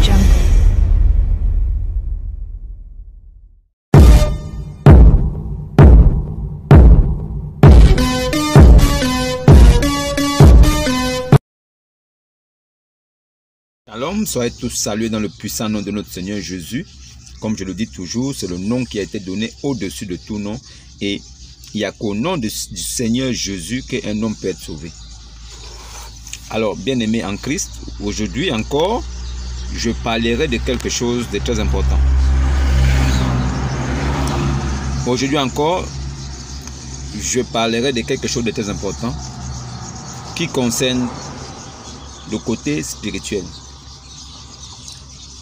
Jungle. Shalom, soyez tous salués dans le puissant nom de notre Seigneur Jésus. Comme je le dis toujours, c'est le nom qui a été donné au-dessus de tout nom. Et il n'y a qu'au nom du Seigneur Jésus qu'un homme peut être sauvé. Alors, bien-aimés en Christ, aujourd'hui encore, je parlerai de quelque chose de très important. Aujourd'hui encore, je parlerai de quelque chose de très important qui concerne le côté spirituel,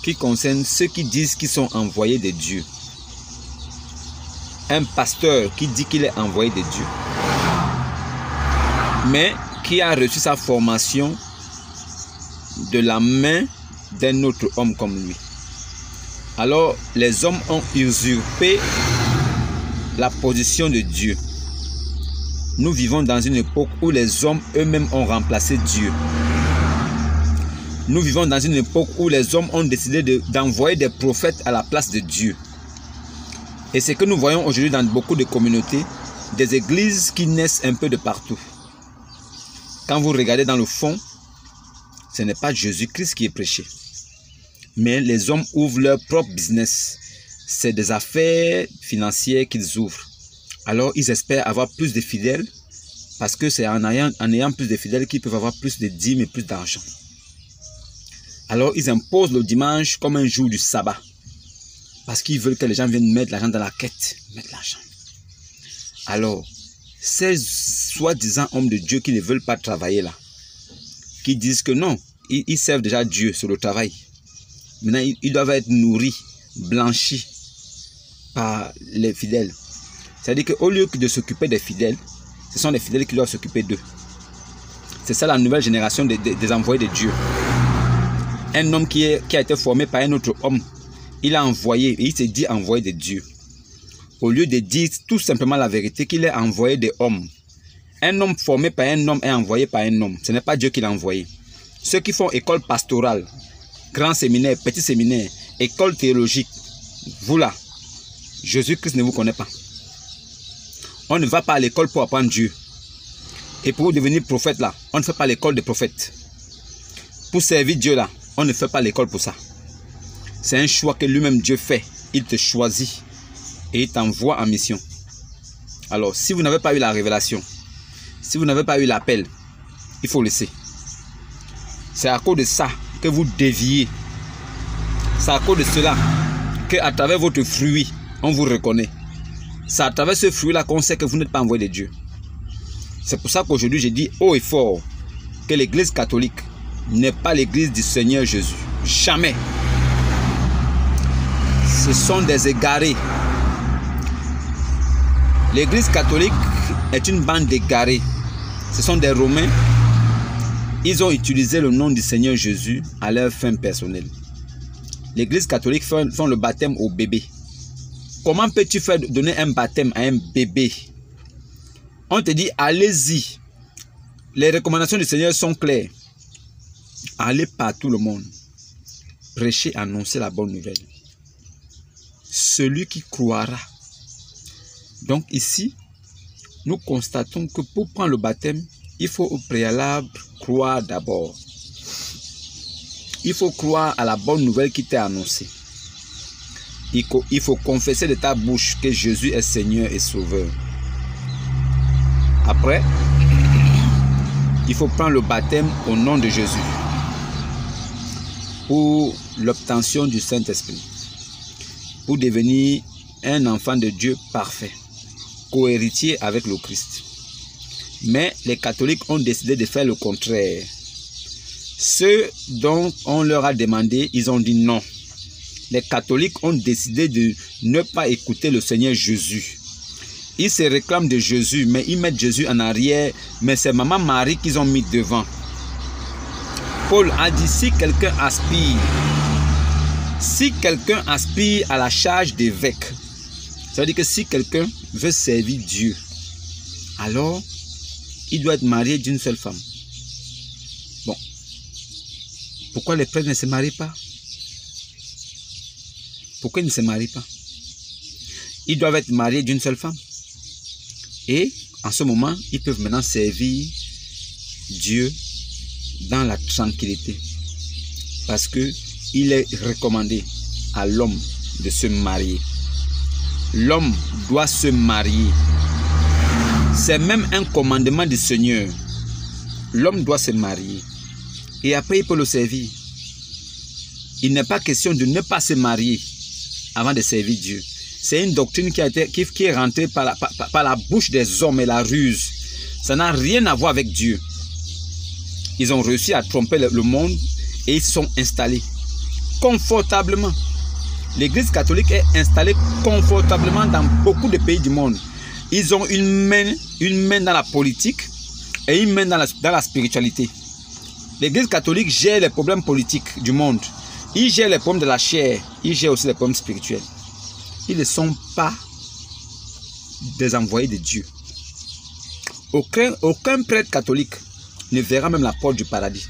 qui concerne ceux qui disent qu'ils sont envoyés de Dieu. Un pasteur qui dit qu'il est envoyé de Dieu, mais qui a reçu sa formation de la main d'un autre homme comme lui. Alors, les hommes ont usurpé la position de Dieu. Nous vivons dans une époque où les hommes eux-mêmes ont remplacé Dieu. Nous vivons dans une époque où les hommes ont décidé d'envoyer des prophètes à la place de Dieu. Et c'est ce que nous voyons aujourd'hui dans beaucoup de communautés, des églises qui naissent un peu de partout. Quand vous regardez dans le fond, ce n'est pas Jésus-Christ qui est prêché. Mais les hommes ouvrent leur propre business. C'est des affaires financières qu'ils ouvrent. Alors ils espèrent avoir plus de fidèles, parce que c'est en ayant plus de fidèles qu'ils peuvent avoir plus de dîmes et plus d'argent. Alors ils imposent le dimanche comme un jour du sabbat, parce qu'ils veulent que les gens viennent mettre l'argent dans la quête, mettre l'argent. Alors, ces soi-disant hommes de Dieu qui ne veulent pas travailler là, qui disent que non, ils servent déjà Dieu sur le travail. Maintenant, ils doivent être nourris, blanchis par les fidèles. C'est-à-dire qu'au lieu de s'occuper des fidèles, ce sont les fidèles qui doivent s'occuper d'eux. C'est ça la nouvelle génération des envoyés de Dieu. Un homme qui a été formé par un autre homme, il a envoyé, et il s'est dit envoyé de Dieu. Au lieu de dire tout simplement la vérité qu'il est envoyé des hommes. Un homme formé par un homme est envoyé par un homme. Ce n'est pas Dieu qui l'a envoyé. Ceux qui font école pastorale, grand séminaire, petit séminaire, école théologique, vous là, Jésus-Christ ne vous connaît pas. On ne va pas à l'école pour apprendre Dieu. Et pour devenir prophète là, on ne fait pas l'école des prophètes. Pour servir Dieu là, on ne fait pas l'école pour ça. C'est un choix que lui-même Dieu fait. Il te choisit et il t'envoie en mission. Alors, si vous n'avez pas eu la révélation, si vous n'avez pas eu l'appel, il faut laisser. C'est à cause de ça que vous déviez. C'est à cause de cela qu'à travers votre fruit, on vous reconnaît. C'est à travers ce fruit-là qu'on sait que vous n'êtes pas envoyé de Dieu. C'est pour ça qu'aujourd'hui, je dis haut et fort que l'église catholique n'est pas l'église du Seigneur Jésus. Jamais. Ce sont des égarés. L'église catholique est une bande d'égarés. Ce sont des Romains. Ils ont utilisé le nom du Seigneur Jésus à leur fin personnelle. L'église catholique fait le baptême au bébé. Comment peux-tu donner un baptême à un bébé? On te dit, allez-y. Les recommandations du Seigneur sont claires. Allez par tout le monde. Prêchez, annoncez la bonne nouvelle. Celui qui croira. Donc ici, nous constatons que pour prendre le baptême, il faut au préalable croire d'abord. Il faut croire à la bonne nouvelle qui t'est annoncée. Il faut confesser de ta bouche que Jésus est Seigneur et Sauveur. Après, il faut prendre le baptême au nom de Jésus pour l'obtention du Saint-Esprit, pour devenir un enfant de Dieu parfait, co-héritier avec le Christ. Mais les catholiques ont décidé de faire le contraire. Ceux dont on leur a demandé, ils ont dit non. Les catholiques ont décidé de ne pas écouter le Seigneur Jésus. Ils se réclament de Jésus, mais ils mettent Jésus en arrière, mais c'est Maman Marie qu'ils ont mis devant. Paul a dit, si quelqu'un aspire à la charge d'évêque, ça veut dire que si quelqu'un veut servir Dieu, alors il doit être marié d'une seule femme. Bon, pourquoi les prêtres ne se marient pas? pourquoi ils ne se marient pas? Ils doivent être mariés d'une seule femme. Et en ce moment, ils peuvent maintenant servir Dieu dans la tranquillité. Parce que il est recommandé à l'homme de se marier. L'homme doit se marier. C'est même un commandement du Seigneur. L'homme doit se marier. Et après, il peut le servir. Il n'est pas question de ne pas se marier avant de servir Dieu. C'est une doctrine qui est rentrée par la bouche des hommes et la ruse. Ça n'a rien à voir avec Dieu. Ils ont réussi à tromper le monde et ils se sont installés confortablement. L'Église catholique est installée confortablement dans beaucoup de pays du monde. Ils ont une main dans la politique et une main dans la spiritualité. L'Église catholique gère les problèmes politiques du monde. Ils gèrent les problèmes de la chair. Ils gèrent aussi les problèmes spirituels. Ils ne sont pas des envoyés de Dieu. Aucun prêtre catholique ne verra même la porte du paradis.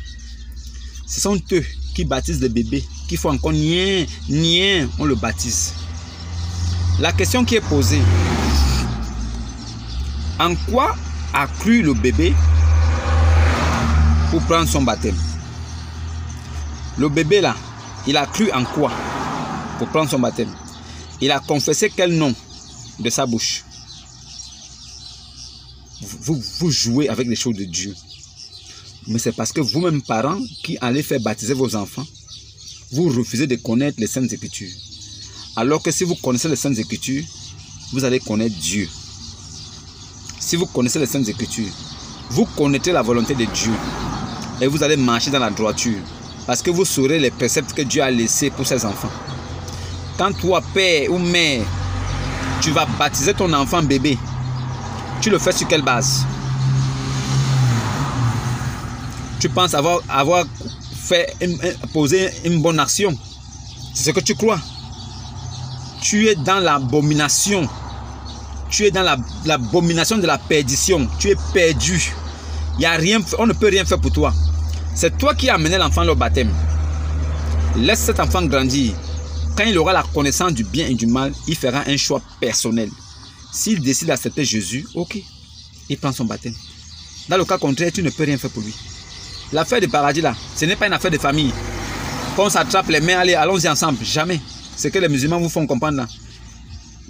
Ce sont eux qui baptisent les bébés, qui font encore nien, on le baptise. La question qui est posée, en quoi a cru le bébé pour prendre son baptême? Le bébé là, il a cru en quoi pour prendre son baptême? Il a confessé quel nom de sa bouche? Vous jouez avec les choses de Dieu. Mais c'est parce que vous-même, parents, qui allez faire baptiser vos enfants, vous refusez de connaître les Saintes Écritures. Alors que si vous connaissez les Saintes Écritures, vous allez connaître Dieu. Si vous connaissez les Saintes Écritures, vous connaîtrez la volonté de Dieu. Et vous allez marcher dans la droiture. Parce que vous saurez les préceptes que Dieu a laissés pour ses enfants. Quand toi, père ou mère, tu vas baptiser ton enfant bébé, tu le fais sur quelle base? Tu penses avoir posé une bonne action? C'est ce que tu crois. Tu es dans l'abomination. Tu es dans l'abomination de la perdition. Tu es perdu. Il y a rien, on ne peut rien faire pour toi. C'est toi qui as amené l'enfant au baptême. Laisse cet enfant grandir. Quand il aura la connaissance du bien et du mal, il fera un choix personnel. S'il décide d'accepter Jésus, ok, il prend son baptême. Dans le cas contraire, tu ne peux rien faire pour lui. L'affaire du paradis là, ce n'est pas une affaire de famille. Qu'on s'attrape les mains, allez, allons-y ensemble. Jamais. C'est que les musulmans vous font comprendre là.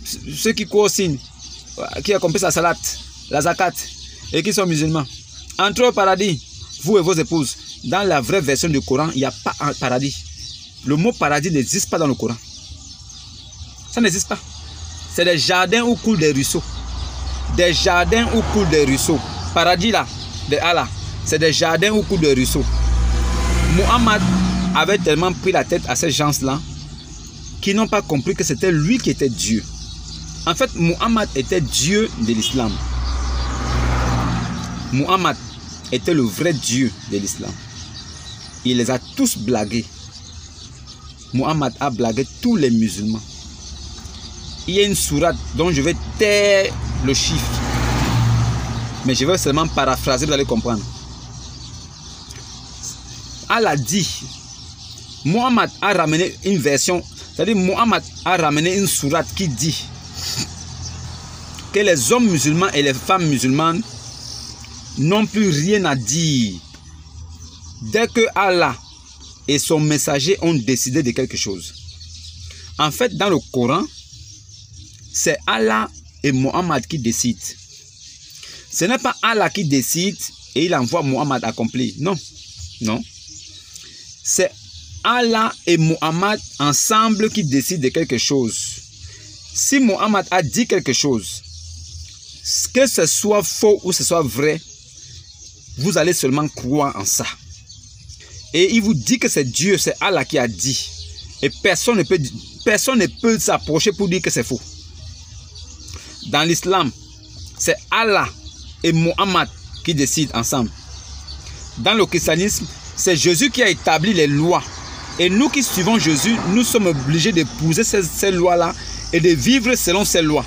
Ceux qui courent au signe, qui accomplissent la salat, la zakat, et qui sont musulmans, entrez au paradis, vous et vos épouses. Dans la vraie version du Coran, il n'y a pas un paradis. Le mot paradis n'existe pas dans le Coran. Ça n'existe pas. C'est des jardins où coulent des ruisseaux. Des jardins où coulent des ruisseaux. Paradis là, de Allah, c'est des jardins où coulent des ruisseaux. Muhammad avait tellement pris la tête à ces gens-là qui n'ont pas compris que c'était lui qui était Dieu. En fait, Muhammad était Dieu de l'islam. Muhammad était le vrai Dieu de l'islam. Il les a tous blagués. Muhammad a blagué tous les musulmans. Il y a une sourate dont je vais taire le chiffre. Mais je vais seulement paraphraser, vous allez comprendre. Allah dit, Muhammad a ramené une version, c'est-à-dire Muhammad a ramené une sourate qui dit que les hommes musulmans et les femmes musulmanes n'ont plus rien à dire dès que Allah et son messager ont décidé de quelque chose. En fait, dans le Coran, c'est Allah et Muhammad qui décident. Ce n'est pas Allah qui décide et il envoie Muhammad accomplir. Non, non. C'est Allah et Muhammad ensemble qui décident de quelque chose. Si Muhammad a dit quelque chose, que ce soit faux ou ce soit vrai, vous allez seulement croire en ça. Et il vous dit que c'est Dieu, c'est Allah qui a dit. Et personne ne peut s'approcher pour dire que c'est faux. Dans l'islam, c'est Allah et Muhammad qui décident ensemble. Dans le christianisme, c'est Jésus qui a établi les lois. Et nous qui suivons Jésus, nous sommes obligés d'épouser ces lois-là et de vivre selon ces lois.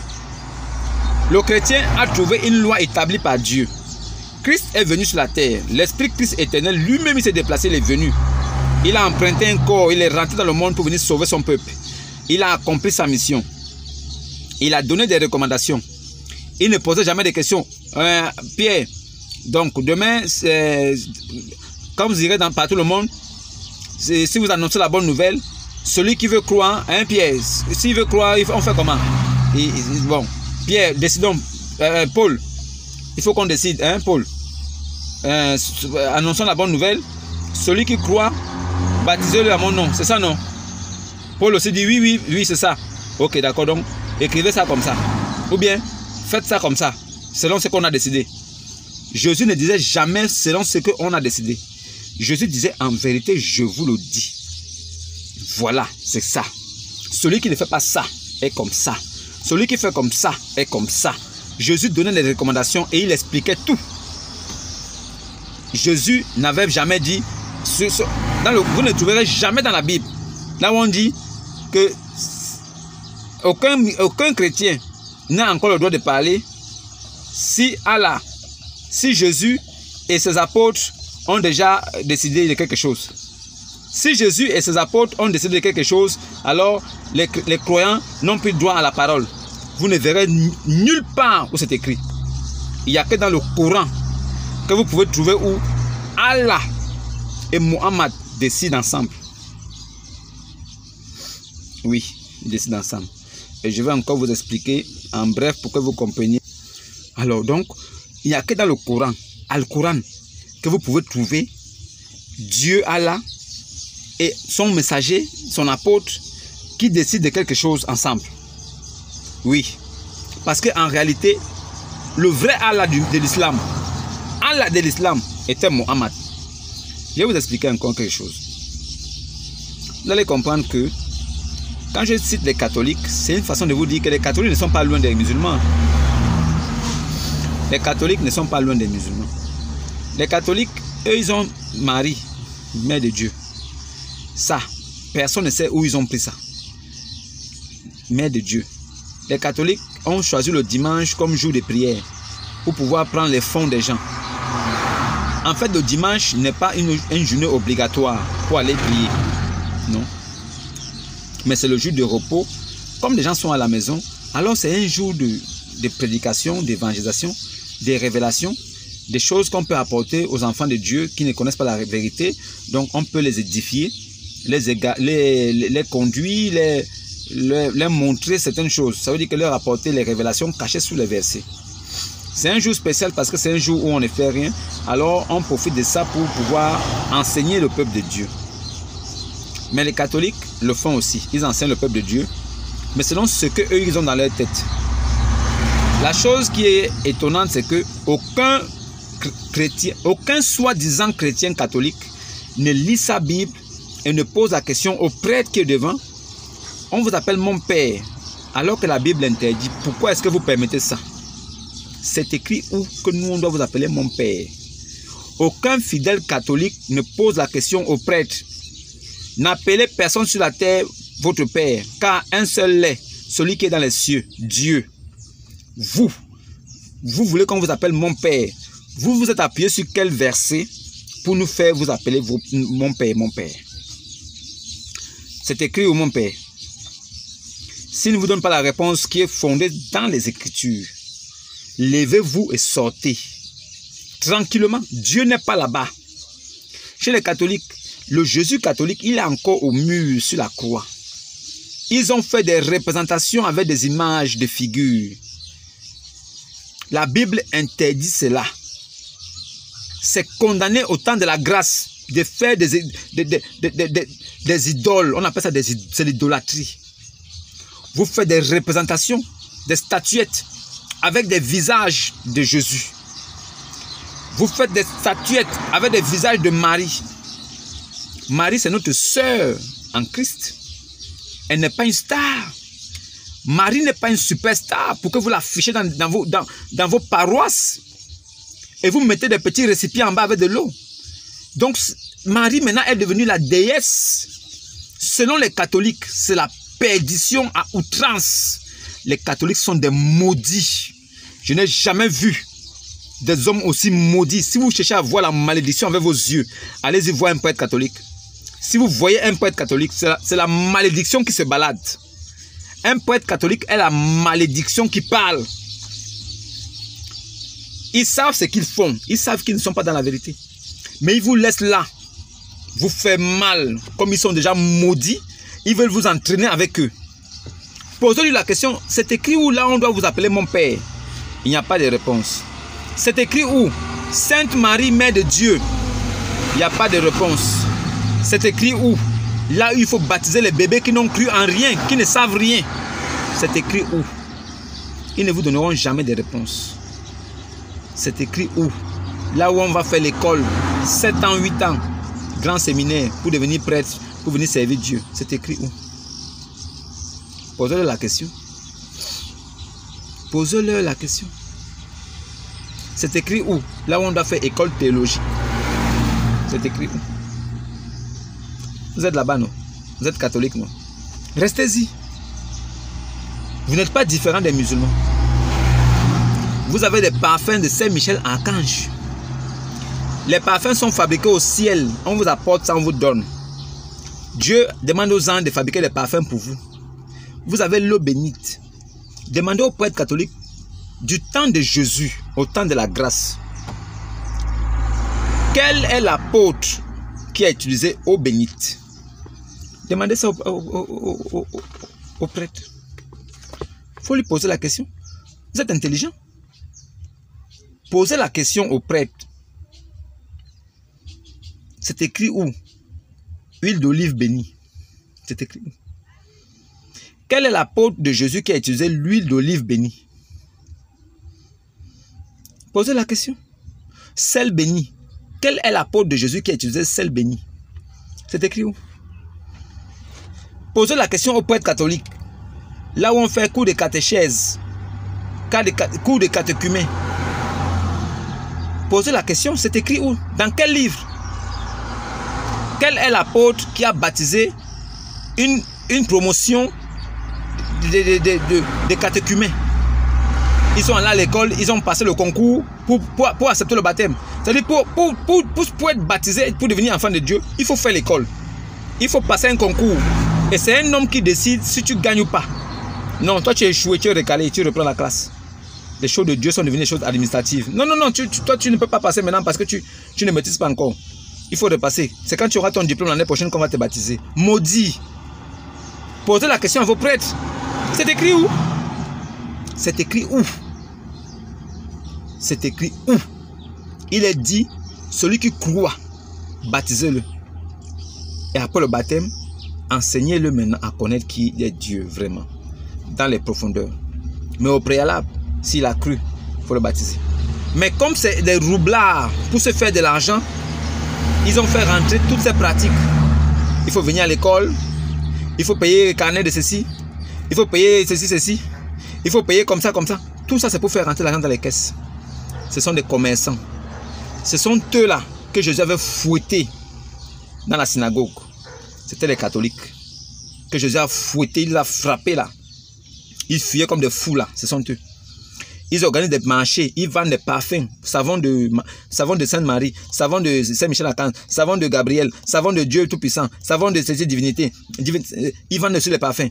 Le chrétien a trouvé une loi établie par Dieu. Christ est venu sur la terre. L'Esprit Christ éternel, lui-même, il s'est déplacé, il est venu. Il a emprunté un corps, il est rentré dans le monde pour venir sauver son peuple. Il a accompli sa mission. Il a donné des recommandations. Il ne posait jamais de questions. Pierre, donc demain, comme vous irez par tout le monde, si vous annoncez la bonne nouvelle, celui qui veut croire, hein, Pierre, s'il veut croire, on fait comment? Bon, Pierre, décidons. Paul, il faut qu'on décide, hein, Paul. Annonçons la bonne nouvelle. Celui qui croit, baptisez-le à mon nom. C'est ça, non? Paul aussi dit oui, c'est ça. Ok, d'accord, donc écrivez ça comme ça. Ou bien, faites ça comme ça, selon ce qu'on a décidé. Jésus ne disait jamais selon ce qu'on a décidé. Jésus disait en vérité, je vous le dis. Voilà, c'est ça. Celui qui ne fait pas ça est comme ça. Celui qui fait comme ça est comme ça. Jésus donnait des recommandations et il expliquait tout. Jésus n'avait jamais dit, vous ne trouverez jamais dans la Bible, là où on dit que aucun chrétien n'a encore le droit de parler si Allah, si Jésus et ses apôtres ont déjà décidé de quelque chose. Si Jésus et ses apôtres ont décidé de quelque chose, alors les croyants n'ont plus droit à la parole. Vous ne verrez nulle part où c'est écrit. Il n'y a que dans le Coran que vous pouvez trouver où Allah et Muhammad décident ensemble. Oui, ils décident ensemble. Et je vais encore vous expliquer en bref pour que vous compreniez. Alors donc, il n'y a que dans le Coran, Al-Coran, que vous pouvez trouver Dieu, Allah et son messager, son apôtre, qui décident de quelque chose ensemble. Oui, parce qu'en réalité, le vrai Allah de l'islam, Allah de l'islam était Muhammad. Je vais vous expliquer encore quelque chose. Vous allez comprendre que quand je cite les catholiques, c'est une façon de vous dire que les catholiques ne sont pas loin des musulmans. Les catholiques ne sont pas loin des musulmans. Les catholiques, eux, ils ont Marie, mère de Dieu. Ça, personne ne sait où ils ont pris ça. Mère de Dieu. Les catholiques ont choisi le dimanche comme jour de prière pour pouvoir prendre les fonds des gens. En fait, le dimanche n'est pas une journée obligatoire pour aller prier. Non. Mais c'est le jour de repos. Comme les gens sont à la maison, alors c'est un jour de prédication, d'évangélisation, des révélations, des choses qu'on peut apporter aux enfants de Dieu qui ne connaissent pas la vérité. Donc on peut les édifier, les conduire, les montrer certaines choses. Ça veut dire que leur apporter les révélations cachées sous les versets. C'est un jour spécial parce que c'est un jour où on ne fait rien. Alors on profite de ça pour pouvoir enseigner le peuple de Dieu. Mais les catholiques le font aussi. Ils enseignent le peuple de Dieu, mais selon ce qu'eux ils ont dans leur tête. La chose qui est étonnante, c'est que aucun chrétien, aucun soi-disant chrétien catholique ne lit sa Bible et ne pose la question au prêtre qui est devant. On vous appelle mon père, alors que la Bible interdit. Pourquoi est-ce que vous permettez ça? C'est écrit où que nous on doit vous appeler mon père. Aucun fidèle catholique ne pose la question au prêtre. N'appelez personne sur la terre votre père, car un seul est, celui qui est dans les cieux, Dieu. Vous voulez qu'on vous appelle mon père. Vous vous êtes appuyé sur quel verset pour nous faire vous appeler mon père, mon père? C'est écrit où mon père? S'il ne vous donne pas la réponse qui est fondée dans les Écritures, levez-vous et sortez. Tranquillement, Dieu n'est pas là-bas. Chez les catholiques, le Jésus catholique, il est encore au mur sur la croix. Ils ont fait des représentations avec des images, des figures. La Bible interdit cela. C'est condamné au temps de la grâce de faire des idoles. On appelle ça c'est l'idolâtrie. Vous faites des représentations, des statuettes avec des visages de Jésus. Vous faites des statuettes avec des visages de Marie. Marie, c'est notre sœur en Christ. Elle n'est pas une star. Marie n'est pas une superstar pour que vous l'affichez dans vos paroisses. Et vous mettez des petits récipients en bas avec de l'eau. Donc, Marie, maintenant, est devenue la déesse. Selon les catholiques, c'est la perdition à outrance. Les catholiques sont des maudits. Je n'ai jamais vu des hommes aussi maudits. Si vous cherchez à voir la malédiction avec vos yeux, allez-y voir un prêtre catholique. Si vous voyez un prêtre catholique, c'est la malédiction qui se balade. Un prêtre catholique est la malédiction qui parle. Ils savent ce qu'ils font. Ils savent qu'ils ne sont pas dans la vérité. Mais ils vous laissent là. Vous faites mal. Comme ils sont déjà maudits, ils veulent vous entraîner avec eux. Posez-lui la question, c'est écrit où là on doit vous appeler mon père? Il n'y a pas de réponse. C'est écrit où? Sainte Marie, Mère de Dieu. Il n'y a pas de réponse. C'est écrit où? Là où il faut baptiser les bébés qui n'ont cru en rien, qui ne savent rien. C'est écrit où? Ils ne vous donneront jamais de réponse. C'est écrit où? Là où on va faire l'école, 7 ans, 8 ans, grand séminaire, pour devenir prêtre, pour venir servir Dieu. C'est écrit où? Posez-leur la question. Posez-leur la question. C'est écrit où? Là où on doit faire école théologique. C'est écrit où? Vous êtes là-bas, non? Vous êtes catholique, non? Restez-y. Vous n'êtes pas différent des musulmans. Vous avez des parfums de Saint-Michel Archange. Les parfums sont fabriqués au ciel. On vous apporte ça, on vous donne. Dieu demande aux anges de fabriquer des parfums pour vous. Vous avez l'eau bénite. Demandez aux prêtres catholiques du temps de Jésus au temps de la grâce. Quel est l'apôtre qui a utilisé eau bénite? Demandez ça au prêtre. Il faut lui poser la question. Vous êtes intelligent? Posez la question au prêtre. C'est écrit où? Huile d'olive bénie. C'est écrit où? Quel est l'apôtre de Jésus qui a utilisé l'huile d'olive bénie? Posez la question. Sel béni. Quel est l'apôtre de Jésus qui a utilisé sel béni? C'est écrit où? Posez la question au prêtre catholique. Là où on fait cours de catéchèse, cours de catéchumène. Posez la question, c'est écrit où? Dans quel livre? Quel est l'apôtre qui a baptisé une promotion de catéchumènes? Ils sont allés à l'école, ils ont passé le concours pour accepter le baptême. C'est-à-dire pour être baptisé, pour devenir enfant de Dieu, il faut faire l'école. Il faut passer un concours. Et c'est un homme qui décide si tu gagnes ou pas. Non, toi tu es échoué, tu es recalé, tu reprends la classe. Les choses de Dieu sont devenues des choses administratives. Non, non, non, toi tu ne peux pas passer maintenant parce que tu ne maîtrises pas encore. Il faut repasser. C'est quand tu auras ton diplôme l'année prochaine qu'on va te baptiser. Maudit. Posez la question à vos prêtres. C'est écrit où? C'est écrit où? C'est écrit où? Il est dit, celui qui croit, baptisez-le. Et après le baptême, enseignez-le maintenant à connaître qui est Dieu vraiment, dans les profondeurs. Mais au préalable, s'il a cru, il faut le baptiser. Mais comme c'est des roublards pour se faire de l'argent, ils ont fait rentrer toutes ces pratiques. Il faut venir à l'école, il faut payer le carnet de ceci, il faut payer ceci, ceci, il faut payer comme ça, comme ça. Tout ça, c'est pour faire rentrer l'argent dans les caisses. Ce sont des commerçants. Ce sont eux-là que Jésus avait fouettés dans la synagogue. C'était les catholiques. Que Jésus a fouetté, il les a frappés là. Ils fuyaient comme des fous là. Ce sont eux. Ils organisent des marchés, ils vendent des parfums, savon de Sainte-Marie, savon de Saint-Michel-Archange, savon de Gabriel, savon de Dieu Tout-Puissant, savon de ces divinités. Ils vendent dessus les parfums.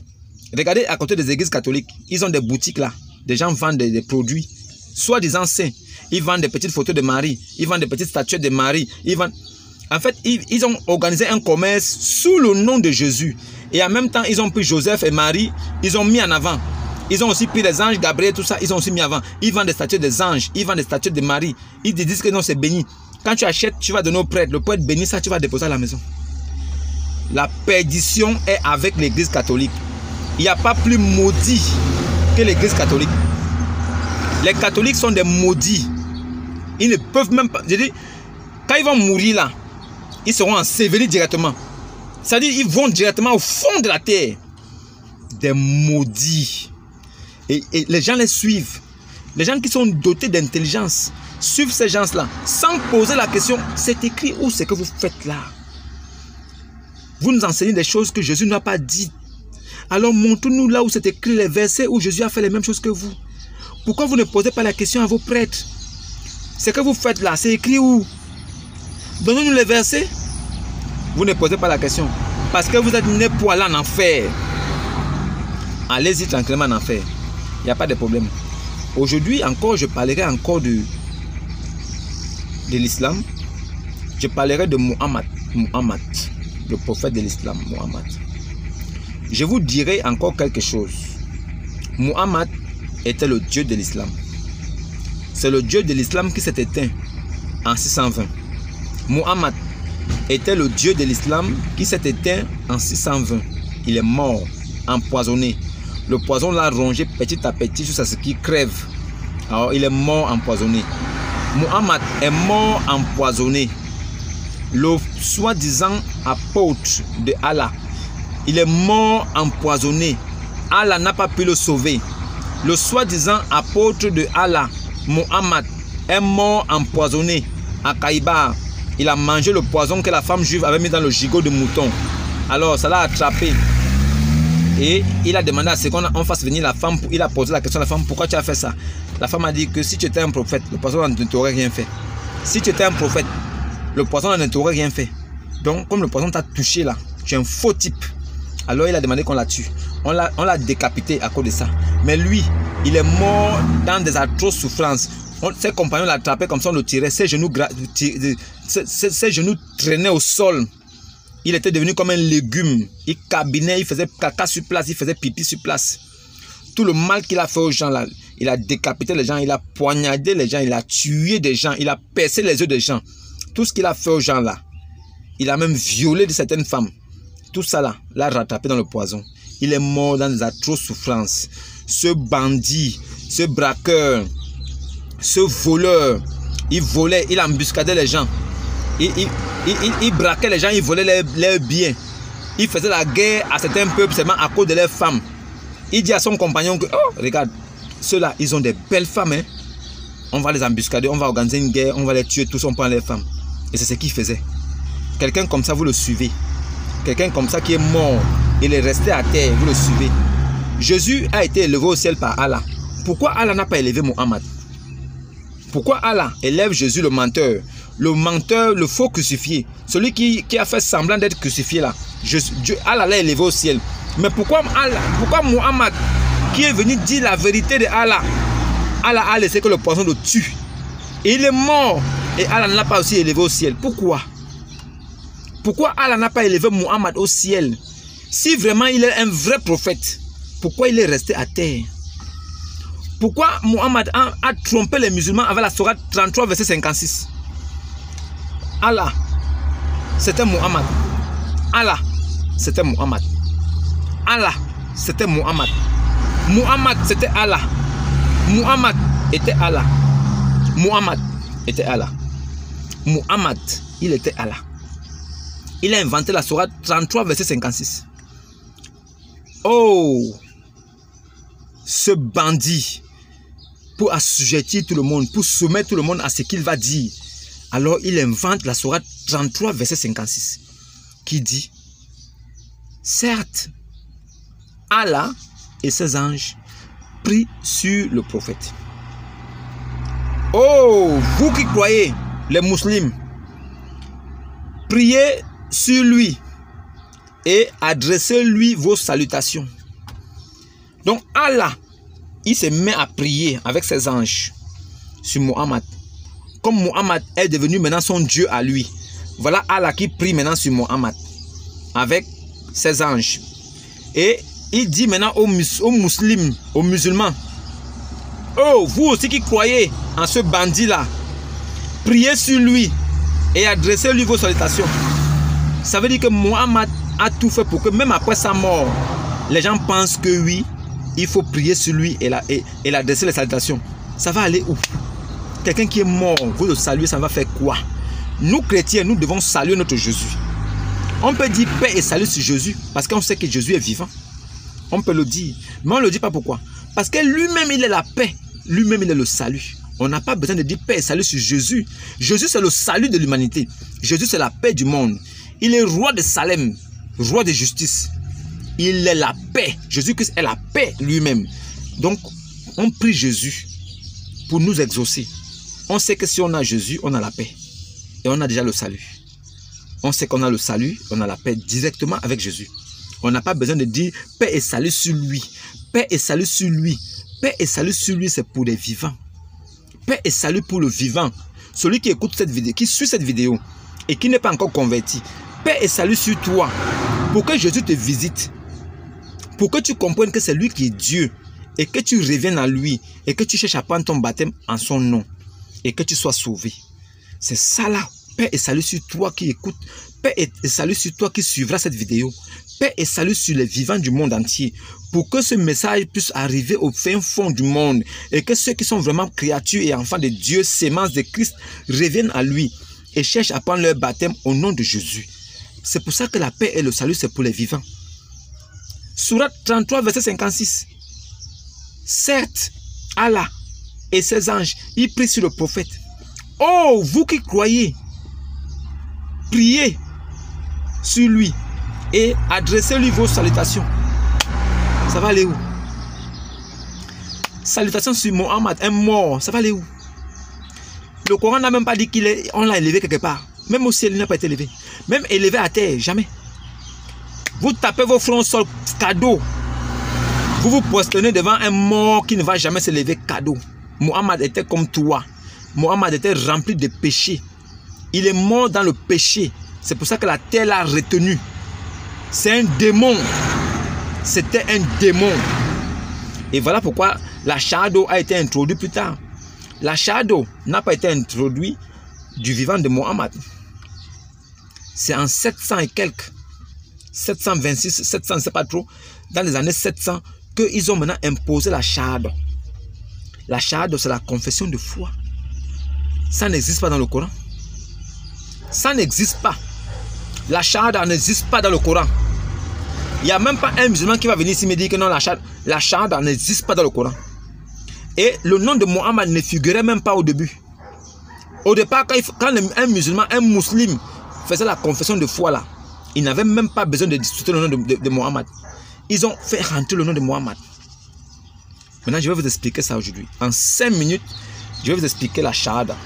Regardez à côté des églises catholiques, ils ont des boutiques là. Des gens vendent des produits, soi-disant saints. Ils vendent des petites photos de Marie, ils vendent des petites statuettes de Marie. En fait, ils ont organisé un commerce sous le nom de Jésus. Et en même temps, ils ont pris Joseph et Marie, ils ont mis en avant. Ils ont aussi pris les anges, Gabriel, tout ça, ils ont aussi mis avant. Ils vendent des statues des anges, ils vendent des statues de Marie. Ils te disent que non, c'est béni. Quand tu achètes, tu vas donner au prêtre. Le prêtre bénit ça, tu vas déposer à la maison. La perdition est avec l'église catholique. Il n'y a pas plus maudit que l'église catholique. Les catholiques sont des maudits. Ils ne peuvent même pas... Je dis, quand ils vont mourir là, ils seront ensevelis directement. C'est-à-dire, ils vont directement au fond de la terre. Des maudits. Et les gens les suivent. Les gens qui sont dotés d'intelligence suivent ces gens-là sans poser la question, c'est écrit où c'est que vous faites là? Vous nous enseignez des choses que Jésus n'a pas dit. Alors montrez-nous là où c'est écrit les versets où Jésus a fait les mêmes choses que vous. Pourquoi vous ne posez pas la question à vos prêtres? Ce que vous faites là, c'est écrit où? Donnez-nous les versets. Vous ne posez pas la question. Parce que vous êtes nés pour aller en enfer. allez-y tranquillement en enfer. Il n'y a pas de problème. Aujourd'hui encore, je parlerai encore de l'islam. Je parlerai de Muhammad, le prophète de l'islam, Muhammad. Je vous dirai encore quelque chose. Muhammad était le Dieu de l'islam. C'est le Dieu de l'islam qui s'est éteint en 620. Muhammad était le Dieu de l'islam qui s'est éteint en 620. Il est mort, empoisonné. Le poison l'a rongé petit à petit jusqu'à ce qu'il crève. Alors il est mort empoisonné. Muhammad est mort empoisonné. Le soi-disant apôtre de Allah, il est mort empoisonné. Allah n'a pas pu le sauver. Le soi-disant apôtre de Allah, Muhammad, est mort empoisonné à Kaïbar. Il a mangé le poison que la femme juive avait mis dans le gigot de mouton. Alors ça l'a attrapé. Et il a demandé à ce qu'on fasse venir la femme. Il a posé la question à la femme, pourquoi tu as fait ça? La femme a dit que si tu étais un prophète, le poison ne t'aurait rien fait. Si tu étais un prophète, le poison ne t'aurait rien fait. Donc comme le poison t'a touché là, tu es un faux type. Alors il a demandé qu'on la tue. On l'a décapité à cause de ça. Mais lui, il est mort dans des atroces souffrances. Ses compagnons l'attrapaient comme ça, on le tirait. Ses genoux traînaient au sol. Il était devenu comme un légume. Il cabinait, il faisait caca sur place, il faisait pipi sur place. Tout le mal qu'il a fait aux gens là, il a décapité les gens, il a poignardé les gens, il a tué des gens, il a percé les yeux des gens. Tout ce qu'il a fait aux gens là, il a même violé de certaines femmes. Tout ça là, l'a rattrapé dans le poison. Il est mort dans des atroces souffrances. Ce bandit, ce braqueur, ce voleur, il volait, il embuscadait les gens. Il braquait les gens, il volait leurs biens. Il faisait la guerre à certains peuples seulement à cause de leurs femmes. Il dit à son compagnon que, oh, regarde, ceux-là, ils ont des belles femmes. Hein? On va les embuscader, on va organiser une guerre, on va les tuer tous, on prend leurs femmes. Et c'est ce qu'il faisait. Quelqu'un comme ça, vous le suivez. Quelqu'un comme ça qui est mort, il est resté à terre, vous le suivez. Jésus a été élevé au ciel par Allah. Pourquoi Allah n'a pas élevé Muhammad? Pourquoi Allah élève Jésus le menteur, le faux crucifié, celui qui a fait semblant d'être crucifié là? Allah l'a élevé au ciel. Mais pourquoi Muhammad, qui est venu dire la vérité de Allah, Allah a laissé que le poison le tue? Et il est mort. Et Allah ne l'a pas aussi élevé au ciel. Pourquoi? Pourquoi Allah n'a pas élevé Muhammad au ciel? Si vraiment il est un vrai prophète, pourquoi il est resté à terre? Pourquoi Muhammad a trompé les musulmans avec la sourate 33 verset 56? Allah, c'était Muhammad. Allah, c'était Muhammad. Allah, c'était Muhammad. Muhammad, c'était Allah. Muhammad était Allah. Muhammad était Allah. Muhammad, il était Allah. Il a inventé la sourate 33 verset 56. Oh, ce bandit, pour assujettir tout le monde, pour soumettre tout le monde à ce qu'il va dire. Alors il invente la sourate 33 verset 56 qui dit: certes, Allah et ses anges prient sur le prophète. Oh, vous qui croyez, les musulmans, priez sur lui et adressez-lui vos salutations. Donc Allah, il se met à prier avec ses anges sur Muhammad. Comme Muhammad est devenu maintenant son Dieu à lui, voilà Allah qui prie maintenant sur Muhammad avec ses anges. Et il dit maintenant aux musulmans, oh, vous aussi qui croyez en ce bandit-là, priez sur lui et adressez-lui vos salutations. Ça veut dire que Muhammad a tout fait pour que même après sa mort, les gens pensent que oui, il faut prier sur lui et l'adresser les salutations. Ça va aller où? Quelqu'un qui est mort, vous le saluez, ça va faire quoi? Nous chrétiens, nous devons saluer notre Jésus. On peut dire paix et salut sur Jésus parce qu'on sait que Jésus est vivant. On peut le dire. Mais on ne le dit pas pourquoi. Parce que lui-même, il est la paix. Lui-même, il est le salut. On n'a pas besoin de dire paix et salut sur Jésus. Jésus, c'est le salut de l'humanité. Jésus, c'est la paix du monde. Il est roi de Salem, roi de justice. Il est la paix. Jésus-Christ est la paix lui-même. Donc, on prie Jésus pour nous exaucer. On sait que si on a Jésus, on a la paix. Et on a déjà le salut. On sait qu'on a le salut, on a la paix directement avec Jésus. On n'a pas besoin de dire paix et salut sur lui. Paix et salut sur lui. Paix et salut sur lui, c'est pour les vivants. Paix et salut pour le vivant. Celui qui écoute cette vidéo, qui suit cette vidéo et qui n'est pas encore converti. Paix et salut sur toi. Pour que Jésus te visite. Pour que tu comprennes que c'est lui qui est Dieu. Et que tu reviennes à lui. Et que tu cherches à prendre ton baptême en son nom. Et que tu sois sauvé. C'est ça là. Paix et salut sur toi qui écoutes. Paix et salut sur toi qui suivra cette vidéo. Paix et salut sur les vivants du monde entier. Pour que ce message puisse arriver au fin fond du monde. Et que ceux qui sont vraiment créatures et enfants de Dieu, sémences de Christ, reviennent à lui. Et cherchent à prendre leur baptême au nom de Jésus. C'est pour ça que la paix et le salut, c'est pour les vivants. Sourate 33, verset 56. Certes, Allah et ses anges, ils prient sur le prophète. Oh, vous qui croyez, priez sur lui et adressez-lui vos salutations. Ça va aller où? Salutations sur Mohammed, un mort, ça va aller où? Le Coran n'a même pas dit qu'on l'a élevé quelque part. Même au ciel, il n'a pas été élevé. Même élevé à terre, jamais. Vous tapez vos fronts au sol, cadeau. Vous vous prosternez devant un mort qui ne va jamais se lever, cadeau. Mohammed était comme toi. Mohammed était rempli de péché. Il est mort dans le péché. C'est pour ça que la terre l'a retenu. C'est un démon. C'était un démon. Et voilà pourquoi la shahada a été introduite plus tard. La shahada n'a pas été introduite du vivant de Mohammed. C'est en 700 et quelques. 726, 700, je ne sais pas trop. Dans les années 700, qu'ils ont maintenant imposé la shahada. La shahada, c'est la confession de foi. Ça n'existe pas dans le Coran. Ça n'existe pas. La shahada n'existe pas dans le Coran. Il n'y a même pas un musulman qui va venir ici me dire que non, la shahada n'existe pas dans le Coran. Et le nom de Mohammed ne figurait même pas au début. Au départ, quand un musulman, un musulman faisait la confession de foi là, il n'avait même pas besoin de discuter le nom de Mohammed. Ils ont fait rentrer le nom de Mohammed. Maintenant, je vais vous expliquer ça aujourd'hui. En 5 minutes, je vais vous expliquer la shahada.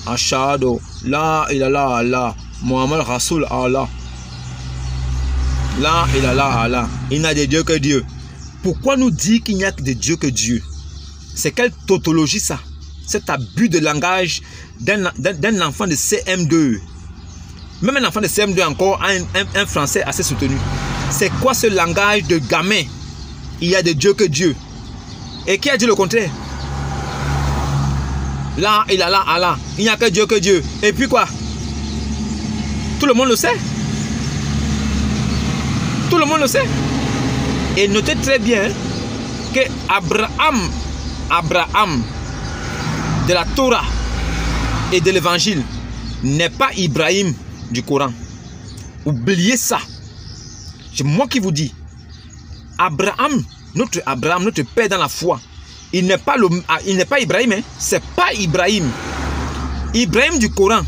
Ashhadu la ilaha illallah Muhammad Rasoul Allah. La ilaha illallah. Il n'y a de Dieu que Dieu. Pourquoi nous dire qu'il n'y a que de Dieu que Dieu? C'est quelle tautologie ça? Cet abus de langage d'un enfant de CM2. Même un enfant de CM2 encore a un français assez soutenu. C'est quoi ce langage de gamin? Il y a de Dieu que Dieu. Et qui a dit le contraire? Là, il a là, Allah. Il n'y a que Dieu que Dieu. Et puis quoi? Tout le monde le sait. Tout le monde le sait. Et notez très bien que Abraham de la Torah et de l'évangile n'est pas Ibrahim du Coran. Oubliez ça. C'est moi qui vous dis. Abraham, notre père dans la foi, il n'est pas Ibrahim, hein? C'est pas Ibrahim. Ibrahim du Coran,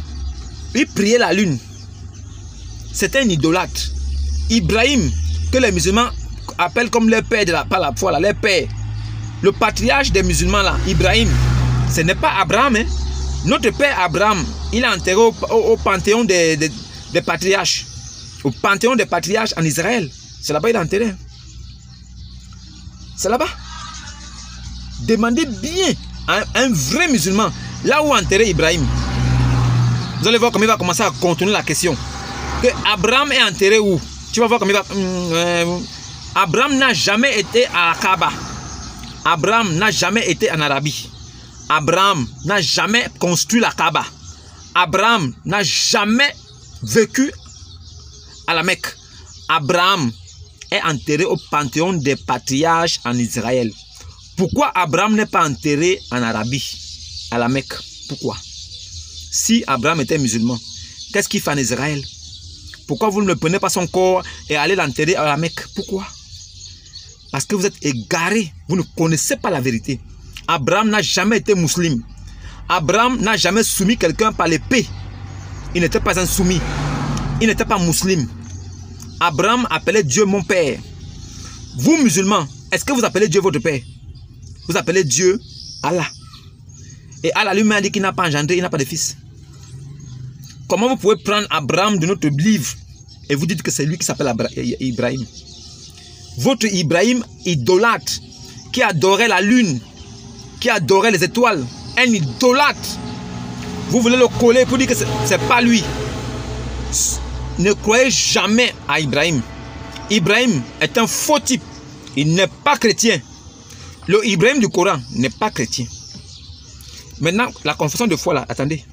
il priait la lune. C'était un idolâtre. Ibrahim, que les musulmans appellent comme leur père par la foi, là, leur père. Le patriarche des musulmans là, Ibrahim, ce n'est pas Abraham. Hein? Notre père Abraham, il est enterré au panthéon des patriarches. Au panthéon des patriarches en Israël. C'est là-bas il est enterré. C'est là-bas. Demandez bien à un vrai musulman, là où enterré Ibrahim. Vous allez voir comment il va commencer à contourner la question. Que Abraham est enterré où? Tu vas voir comment il va... Abraham n'a jamais été à la Kaaba. Abraham n'a jamais été en Arabie. Abraham n'a jamais construit la Kaaba. Abraham n'a jamais vécu à la Mecque. Abraham est enterré au panthéon des patriarches en Israël. Pourquoi Abraham n'est pas enterré en Arabie, à la Mecque? Pourquoi? Si Abraham était musulman, qu'est-ce qu'il fait en Israël? Pourquoi vous ne prenez pas son corps et allez l'enterrer à la Mecque? Pourquoi? Parce que vous êtes égarés. Vous ne connaissez pas la vérité. Abraham n'a jamais été musulman. Abraham n'a jamais soumis quelqu'un par l'épée. Il n'était pas un soumis. Il n'était pas musulman. Abraham appelait Dieu mon père. Vous musulmans, est-ce que vous appelez Dieu votre père? Vous appelez Dieu Allah. Et Allah lui-même a dit qu'il n'a pas engendré, il n'a pas de fils. Comment vous pouvez prendre Abraham de notre livre et vous dites que c'est lui qui s'appelle Ibrahim. Votre Ibrahim idolâtre, qui adorait la lune, qui adorait les étoiles, un idolâtre. Vous voulez le coller pour dire que ce n'est pas lui. Ne croyez jamais à Ibrahim. Ibrahim est un faux type. Il n'est pas chrétien. Le Ibrahim du Coran n'est pas chrétien. Maintenant, la confession de foi là, attendez.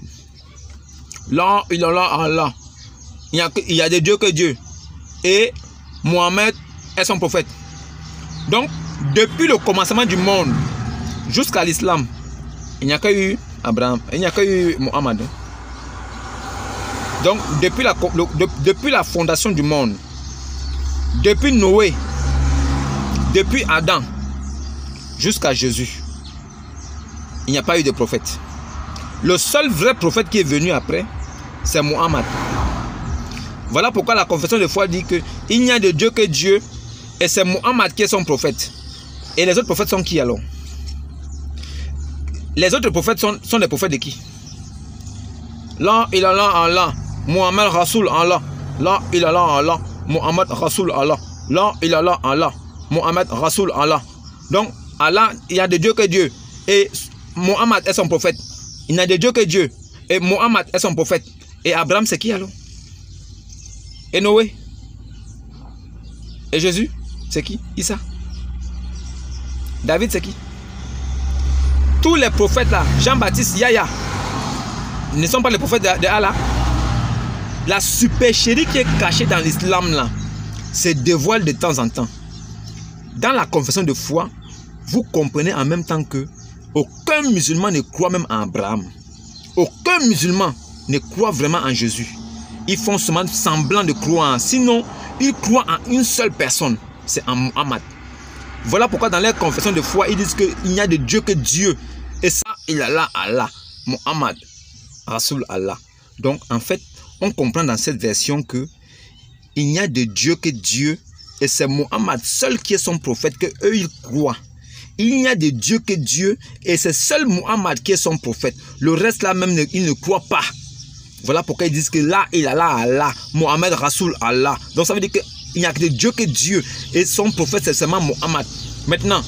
Là, il y a des dieux que Dieu. Et Mohammed est son prophète. Donc, depuis le commencement du monde jusqu'à l'islam, il n'y a qu'à eu Abraham, il n'y a qu'à eu Mohammed. Donc, depuis la fondation du monde, depuis Noé, depuis Adam, jusqu'à Jésus, il n'y a pas eu de prophète. Le seul vrai prophète qui est venu après, c'est Mohammed. Voilà pourquoi la confession de foi dit qu'il n'y a de Dieu que Dieu, et c'est Mohammed qui est son prophète. Et les autres prophètes sont qui alors? Les autres prophètes sont des prophètes de qui? Là, il a là, Allah. Mohammed Rasoul Allah. Là, il a là, Allah. Mohammed Rasoul Allah. Là, il a là, Allah. Mohammed Rasoul Allah. Donc, Allah, il y a de Dieu que Dieu. Et Mohammed est son prophète. Il n'y a de Dieu que Dieu. Et Mohammed est son prophète. Et Abraham, c'est qui alors? Et Noé? Et Jésus, c'est qui? Issa? David, c'est qui? Tous les prophètes là, Jean-Baptiste, Yahya, ne sont pas les prophètes de Allah. La supercherie qui est cachée dans l'islam là, se dévoile de temps en temps. Dans la confession de foi, vous comprenez en même temps que aucun musulman ne croit même en Abraham. Aucun musulman ne croit vraiment en Jésus. Ils font seulement semblant de croire. Sinon, ils croient en une seule personne. C'est en Muhammad. Voilà pourquoi dans leur confession de foi, ils disent qu'il n'y a de Dieu que Dieu. Et ça, il a là Allah. Muhammad. Rasoul Allah. Donc, en fait, on comprend dans cette version que il n'y a de Dieu que Dieu. Et c'est Muhammad seul qui est son prophète que eux ils croient. Il n'y a de Dieu que Dieu. Et c'est seul Muhammad qui est son prophète. Le reste là même, ils ne croient pas. Voilà pourquoi ils disent que là, il a là Allah. Muhammad Rasoul Allah. Donc ça veut dire qu'il n'y a que de Dieu que Dieu. Et son prophète, c'est seulement Muhammad. Maintenant,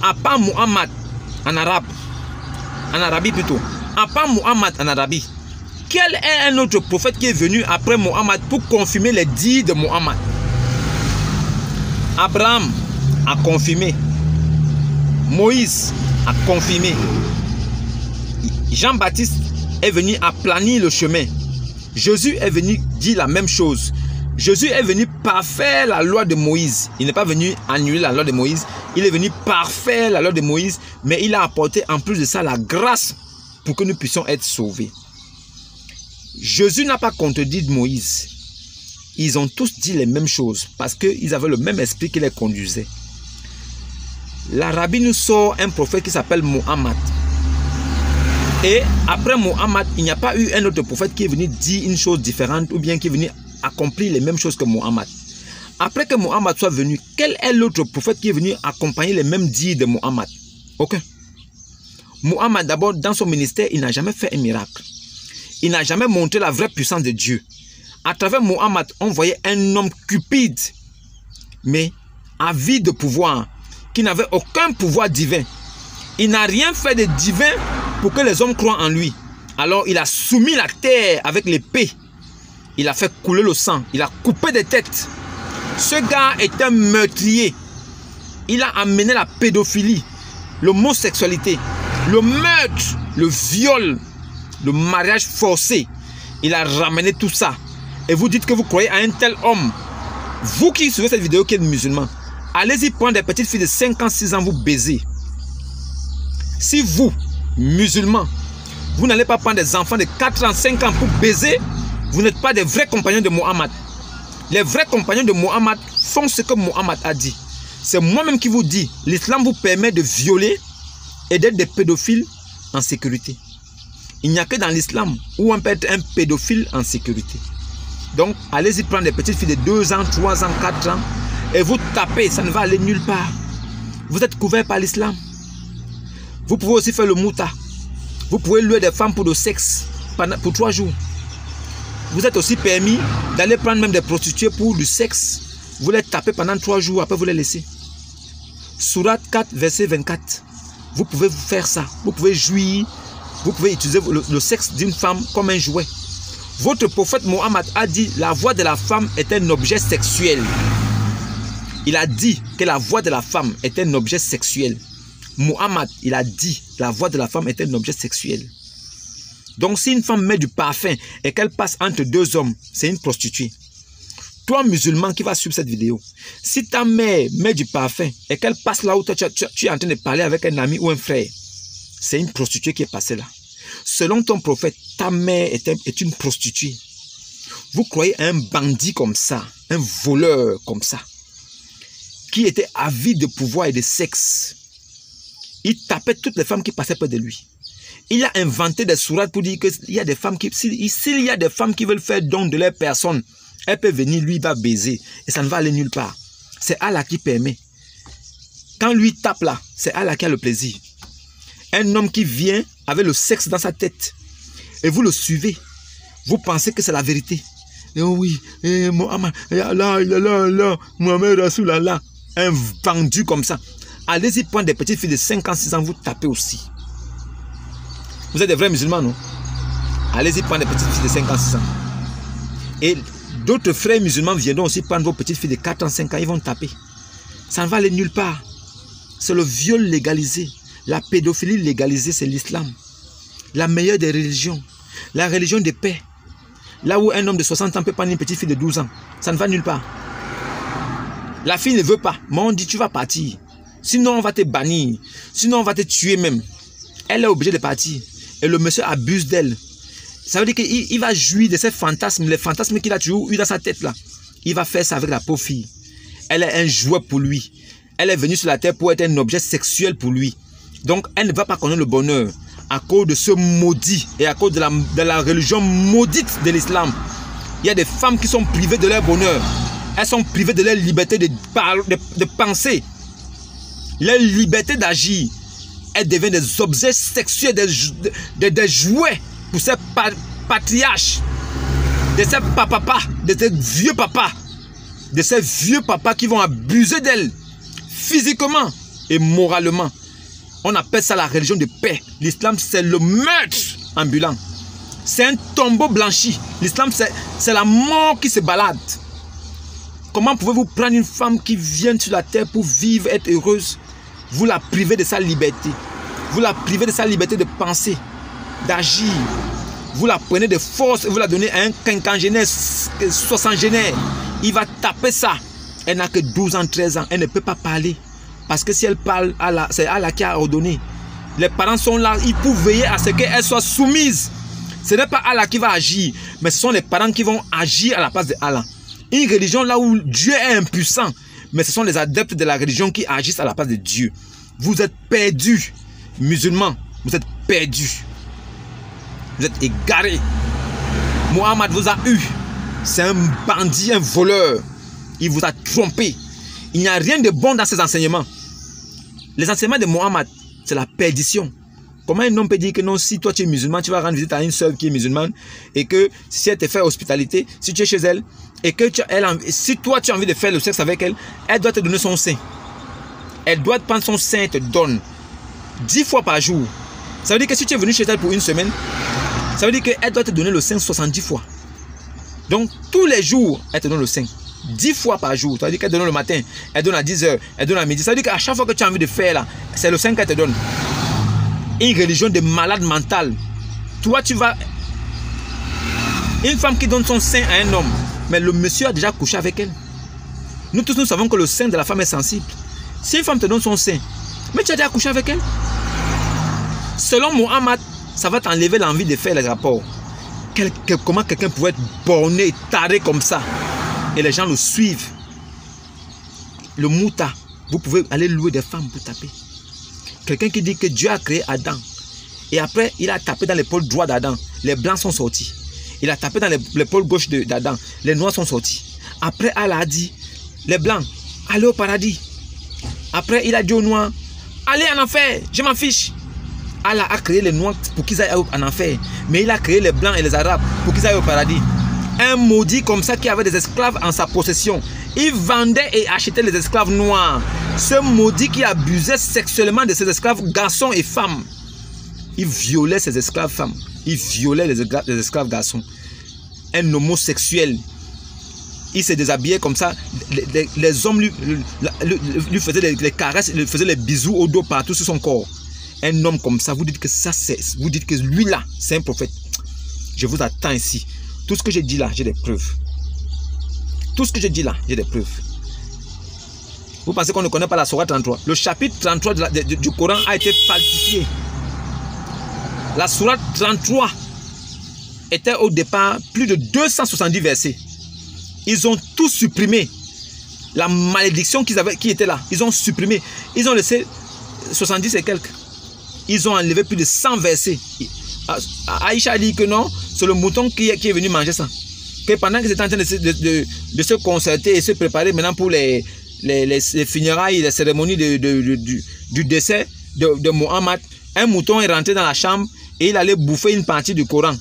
à part Muhammad en arabe, en Arabie plutôt, à part Muhammad en Arabie, quel est un autre prophète qui est venu après Muhammad pour confirmer les dires de Muhammad? Abraham a confirmé. Moïse a confirmé. Jean-Baptiste est venu aplanir le chemin. Jésus est venu dire la même chose. Jésus est venu parfaire la loi de Moïse. Il n'est pas venu annuler la loi de Moïse. Il est venu parfaire la loi de Moïse. Mais il a apporté en plus de ça la grâce pour que nous puissions être sauvés. Jésus n'a pas contredit Moïse. Ils ont tous dit les mêmes choses parce qu'ils avaient le même esprit qui les conduisait. L'Arabie nous sort un prophète qui s'appelle Muhammad. Et après Muhammad, il n'y a pas eu un autre prophète qui est venu dire une chose différente ou bien qui est venu accomplir les mêmes choses que Muhammad. Après que Muhammad soit venu, quel est l'autre prophète qui est venu accompagner les mêmes dires de Muhammad? Aucun. Muhammad, d'abord, dans son ministère, il n'a jamais fait un miracle. Il n'a jamais montré la vraie puissance de Dieu. À travers Muhammad, on voyait un homme cupide, mais avide de pouvoir, qui n'avait aucun pouvoir divin. Il n'a rien fait de divin pour que les hommes croient en lui. Alors il a soumis la terre avec l'épée. Il a fait couler le sang. Il a coupé des têtes. Ce gars est un meurtrier. Il a amené la pédophilie, l'homosexualité, le meurtre, le viol, le mariage forcé. Il a ramené tout ça. Et vous dites que vous croyez à un tel homme. Vous qui suivez cette vidéo qui êtes musulman, allez-y prendre des petites filles de 5 ans, 6 ans, vous baiser. Si vous, musulmans, vous n'allez pas prendre des enfants de 4 ans, 5 ans pour baiser, vous n'êtes pas des vrais compagnons de Muhammad. Les vrais compagnons de Muhammad font ce que Muhammad a dit. C'est moi-même qui vous dis, l'islam vous permet de violer et d'être des pédophiles en sécurité. Il n'y a que dans l'islam où on peut être un pédophile en sécurité. Donc, allez-y prendre des petites filles de 2 ans, 3 ans, 4 ans et vous tapez, ça ne va aller nulle part. Vous êtes couverts par l'islam. Vous pouvez aussi faire le mouta. Vous pouvez louer des femmes pour le sexe pour 3 jours. vous êtes aussi permis d'aller prendre même des prostituées pour du sexe. Vous les tapez pendant 3 jours, après vous les laissez. Sourate 4, verset 24. Vous pouvez faire ça. Vous pouvez jouir. Vous pouvez utiliser le sexe d'une femme comme un jouet. Votre prophète Mohammed a dit la voix de la femme est un objet sexuel. Il a dit que la voix de la femme est un objet sexuel. Mohammed, il a dit la voix de la femme est un objet sexuel. Donc si une femme met du parfum et qu'elle passe entre 2 hommes, c'est une prostituée. Toi musulman qui va suivre cette vidéo, si ta mère met du parfum et qu'elle passe là où tu es en train de parler avec un ami ou un frère, c'est une prostituée qui est passée là. Selon ton prophète, ta mère est une prostituée. Vous croyez à un bandit comme ça, un voleur comme ça, qui était avide de pouvoir et de sexe. Il tapait toutes les femmes qui passaient près de lui. Il a inventé des sourates pour dire qu'il y a des femmes qui, s'il y a des femmes qui veulent faire don de leur personne, elles peuvent venir, lui va baiser et ça ne va aller nulle part. C'est Allah qui permet. Quand lui tape là, c'est Allah qui a le plaisir. Un homme qui vient avec le sexe dans sa tête et vous le suivez, vous pensez que c'est la vérité. Et oh oui, Mohamed, Mohamed Rasulallah, un vendu comme ça. Allez-y prendre des petites filles de 5 ans, 6 ans, vous tapez aussi. Vous êtes des vrais musulmans, non? Allez-y prendre des petites filles de 5 ans, 6 ans. Et d'autres frères musulmans viendront aussi prendre vos petites filles de 4 ans, 5 ans, ils vont taper. Ça ne va aller nulle part. C'est le viol légalisé. La pédophilie légalisée, c'est l'islam. La meilleure des religions. La religion de paix. Là où un homme de 60 ans peut prendre une petite fille de 12 ans. Ça ne va nulle part. La fille ne veut pas. Mais on dit tu vas partir. Sinon on va te bannir. Sinon on va te tuer même. Elle est obligée de partir. Et le monsieur abuse d'elle. Ça veut dire qu'il va jouir de ses fantasmes. Les fantasmes qu'il a toujours eu dans sa tête là. Il va faire ça avec la pauvre fille. Elle est un jouet pour lui. Elle est venue sur la terre pour être un objet sexuel pour lui. Donc elle ne va pas connaître le bonheur. À cause de ce maudit et à cause de la religion maudite de l'islam. Il y a des femmes qui sont privées de leur bonheur. Elles sont privées de leur liberté de penser. Leur liberté d'agir. Elles deviennent des objets sexuels, des jouets pour ces patriarches. De ces papas, de ces vieux papas. De ces vieux papas qui vont abuser d'elles. Physiquement et moralement. On appelle ça la religion de paix. L'islam, c'est le meurtre ambulant. C'est un tombeau blanchi. L'islam, c'est la mort qui se balade. Comment pouvez-vous prendre une femme qui vient sur la terre pour vivre, être heureuse? Vous la privez de sa liberté. Vous la privez de sa liberté de penser, d'agir. Vous la prenez de force et vous la donnez à un quinquagénaire, 60génaire. Il va taper ça. Elle n'a que 12 ans, 13 ans. Elle ne peut pas parler. Parce que si elle parle, c'est Allah qui a ordonné. Les parents sont là, ils peuvent veiller à ce qu'elle soit soumise. Ce n'est pas Allah qui va agir, mais ce sont les parents qui vont agir à la place de Allah. Une religion là où Dieu est impuissant, mais ce sont les adeptes de la religion qui agissent à la place de Dieu. Vous êtes perdus, musulmans, vous êtes perdus. Vous êtes égarés. Mohammed vous a eu. C'est un bandit, un voleur. Il vous a trompé. Il n'y a rien de bon dans ses enseignements. Les enseignements de Mohammed, c'est la perdition. Comment un homme peut dire que non, si toi tu es musulman, tu vas rendre visite à une sœur qui est musulmane et que si elle te fait hospitalité, si tu es chez elle et que si toi tu as envie de faire le sexe avec elle, elle doit te donner son sein. Elle doit prendre son sein et te donne 10 fois par jour. Ça veut dire que si tu es venu chez elle pour une semaine, ça veut dire qu'elle doit te donner le sein 70 fois. Donc tous les jours, elle te donne le sein. 10 fois par jour. Ça veut dire qu'elle donne le matin, elle donne à 10 h, elle donne à midi. Ça veut dire qu'à chaque fois que tu as envie de faire là, c'est le sein qu'elle te donne. Une religion de malade mental. Toi, tu vas... Une femme qui donne son sein à un homme, mais le monsieur a déjà couché avec elle. Nous tous, nous savons que le sein de la femme est sensible. Si une femme te donne son sein, mais tu as déjà couché avec elle. Selon Mohammed, ça va t'enlever l'envie de faire les rapports. Comment quelqu'un pouvait être borné, taré comme ça? Et les gens le suivent. Le mouta, vous pouvez aller louer des femmes pour taper. Quelqu'un qui dit que Dieu a créé Adam. Et après, il a tapé dans l'épaule droit d'Adam. Les blancs sont sortis. Il a tapé dans l'épaule gauche d'Adam. Les noirs sont sortis. Après, Allah a dit, les blancs, allez au paradis. Après, il a dit aux noirs, allez en enfer, je m'en fiche. Allah a créé les noirs pour qu'ils aillent en enfer. Mais il a créé les blancs et les arabes pour qu'ils aillent au paradis. Un maudit comme ça qui avait des esclaves en sa possession. Il vendait et achetait les esclaves noirs. Ce maudit qui abusait sexuellement de ses esclaves garçons et femmes. Il violait ses esclaves femmes. Il violait les esclaves garçons. Un homosexuel. Il se déshabillait comme ça. Les hommes lui faisaient les caresses, lui faisaient les bisous au dos partout sur son corps. Un homme comme ça, vous dites que ça c'est, vous dites que lui là, c'est un prophète. Je vous attends ici. Tout ce que j'ai dit là, j'ai des preuves. Tout ce que j'ai dit là, j'ai des preuves. Vous pensez qu'on ne connaît pas la Sourate 33? Le chapitre 33 du Coran a été falsifié. La Sourate 33 était au départ plus de 270 versets. Ils ont tout supprimé. La malédiction qui était là, ils ont supprimé. Ils ont laissé 70 et quelques. Ils ont enlevé plus de 100 versets. Aïcha a dit que non, c'est le mouton qui est venu manger ça. Que pendant qu'ils étaient en train de se concerter et se préparer maintenant pour les funérailles, les cérémonies du décès de Mohammed, un mouton est rentré dans la chambre et il allait bouffer une partie du Coran.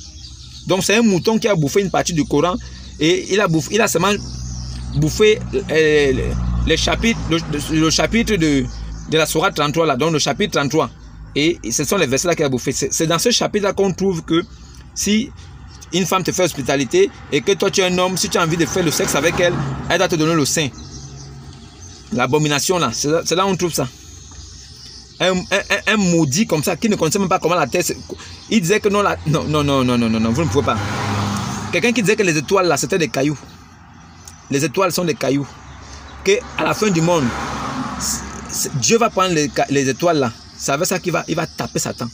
Donc c'est un mouton qui a bouffé une partie du Coran et il a seulement bouffé le chapitre de la Sourate 33 là, donc le chapitre 33. Et ce sont les versets là qu'il a bouffé. C'est dans ce chapitre là qu'on trouve que si une femme te fait hospitalité et que toi tu es un homme, si tu as envie de faire le sexe avec elle, elle doit te donner le sein. L'abomination là, c'est là où on trouve ça. Un maudit comme ça qui ne connaissait même pas comment la terre. Il disait que non, non, vous ne pouvez pas. Quelqu'un qui disait que les étoiles là c'était des cailloux. Les étoiles sont des cailloux. Que à la fin du monde, Dieu va prendre les étoiles là. Ça veut dire qu'il va taper Satan.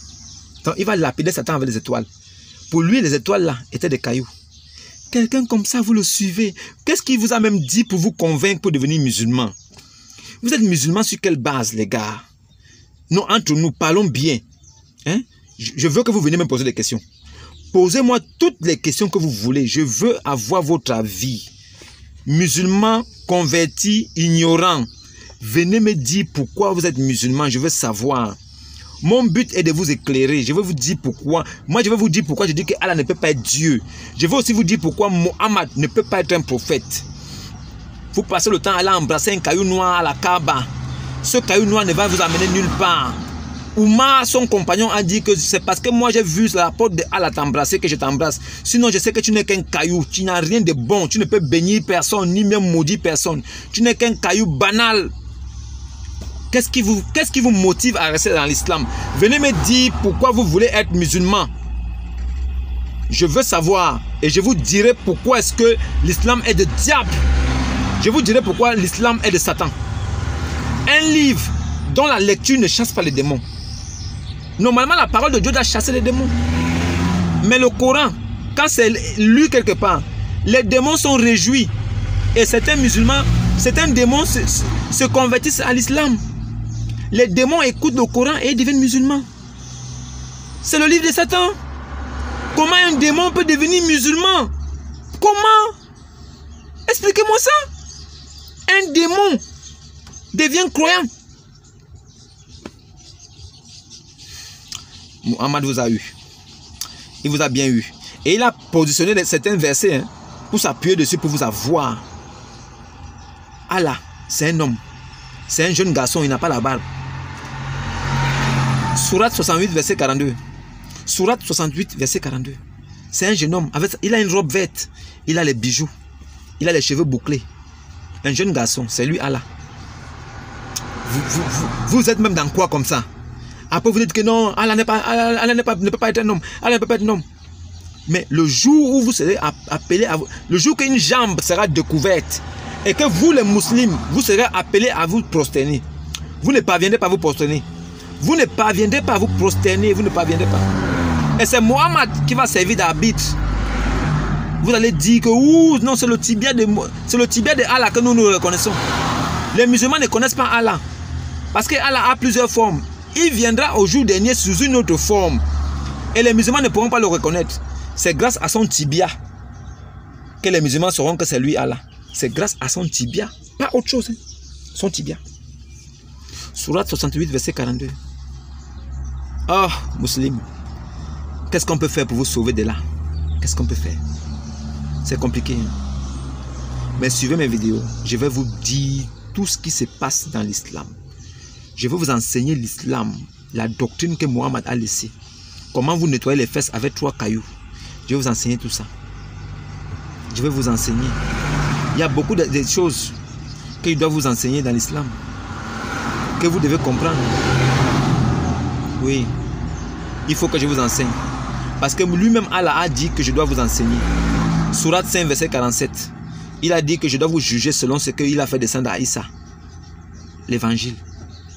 Donc il va lapider Satan avec les étoiles. Pour lui, les étoiles là étaient des cailloux. Quelqu'un comme ça, vous le suivez. Qu'est-ce qu'il vous a même dit pour vous convaincre pour devenir musulman? Vous êtes musulman sur quelle base, les gars? Non, entre nous, parlons bien. Hein? Je veux que vous veniez me poser des questions. Posez-moi toutes les questions que vous voulez. Je veux avoir votre avis. Musulman, converti, ignorant. Venez me dire pourquoi vous êtes musulman. Je veux savoir. Mon but est de vous éclairer. Je vais vous dire pourquoi. Moi, je vais vous dire pourquoi je dis que Allah ne peut pas être Dieu. Je vais aussi vous dire pourquoi Mohammed ne peut pas être un prophète. Vous passez le temps à aller embrasser un caillou noir à la Kaaba. Ce caillou noir ne va vous amener nulle part. Oumar, son compagnon, a dit que c'est parce que moi j'ai vu la porte de Allah t'embrasser que je t'embrasse. Sinon, je sais que tu n'es qu'un caillou. Tu n'as rien de bon. Tu ne peux bénir personne, ni même maudire personne. Tu n'es qu'un caillou banal. Qu'est-ce qui vous motive à rester dans l'islam? Venez me dire pourquoi vous voulez être musulman. Je veux savoir et je vous dirai pourquoi est-ce que l'islam est de diable. Je vous dirai pourquoi l'islam est de Satan. Un livre dont la lecture ne chasse pas les démons. Normalement, la parole de Dieu doit chasser les démons. Mais le Coran, quand c'est lu quelque part, les démons sont réjouis. Et certains musulmans, certains démons se convertissent à l'islam. Les démons écoutent le Coran et ils deviennent musulmans. C'est le livre de Satan. Comment un démon peut devenir musulman? Comment? Expliquez-moi ça. Un démon devient croyant. Muhammad vous a eu. Il vous a bien eu. Et il a positionné certains versets pour s'appuyer dessus, pour vous avoir. Allah, c'est un homme. C'est un jeune garçon, il n'a pas la barbe. Sourate 68, verset 42. Sourate 68, verset 42. C'est un jeune homme. Il a une robe verte. Il a les bijoux. Il a les cheveux bouclés. Un jeune garçon, c'est lui Allah. Vous êtes même dans quoi comme ça? Après vous dites que non, Allah ne peut pas être un homme. Allah ne peut pas être un homme. Mais le jour où vous serez appelé à vous, le jour qu'une jambe sera découverte et que vous les musulmans, vous serez appelés à vous prosterner. Vous ne parviendrez pas à vous prosterner. Vous ne parviendrez pas à vous prosterner. Vous ne parviendrez pas. Et c'est Mohammed qui va servir d'arbitre. Vous allez dire que non, c'est le tibia de Allah que nous reconnaissons. Les musulmans ne connaissent pas Allah. Parce que Allah a plusieurs formes. Il viendra au jour dernier sous une autre forme. Et les musulmans ne pourront pas le reconnaître. C'est grâce à son tibia que les musulmans sauront que c'est lui Allah. C'est grâce à son tibia. Pas autre chose. Hein. Son tibia. Sourate 68, verset 42. Oh, musulmans. Qu'est-ce qu'on peut faire pour vous sauver de là? Qu'est-ce qu'on peut faire? C'est compliqué. Mais suivez mes vidéos. Je vais vous dire tout ce qui se passe dans l'islam. Je vais vous enseigner l'islam, la doctrine que Mohammed a laissée. Comment vous nettoyer les fesses avec 3 cailloux. Je vais vous enseigner tout ça. Je vais vous enseigner. Il y a beaucoup de choses qu'il doit vous enseigner dans l'islam. Que vous devez comprendre. Oui. Il faut que je vous enseigne. Parce que lui-même Allah a dit que je dois vous enseigner. Sourate 5 verset 47. Il a dit que je dois vous juger selon ce qu'il a fait descendre à Issa. L'évangile.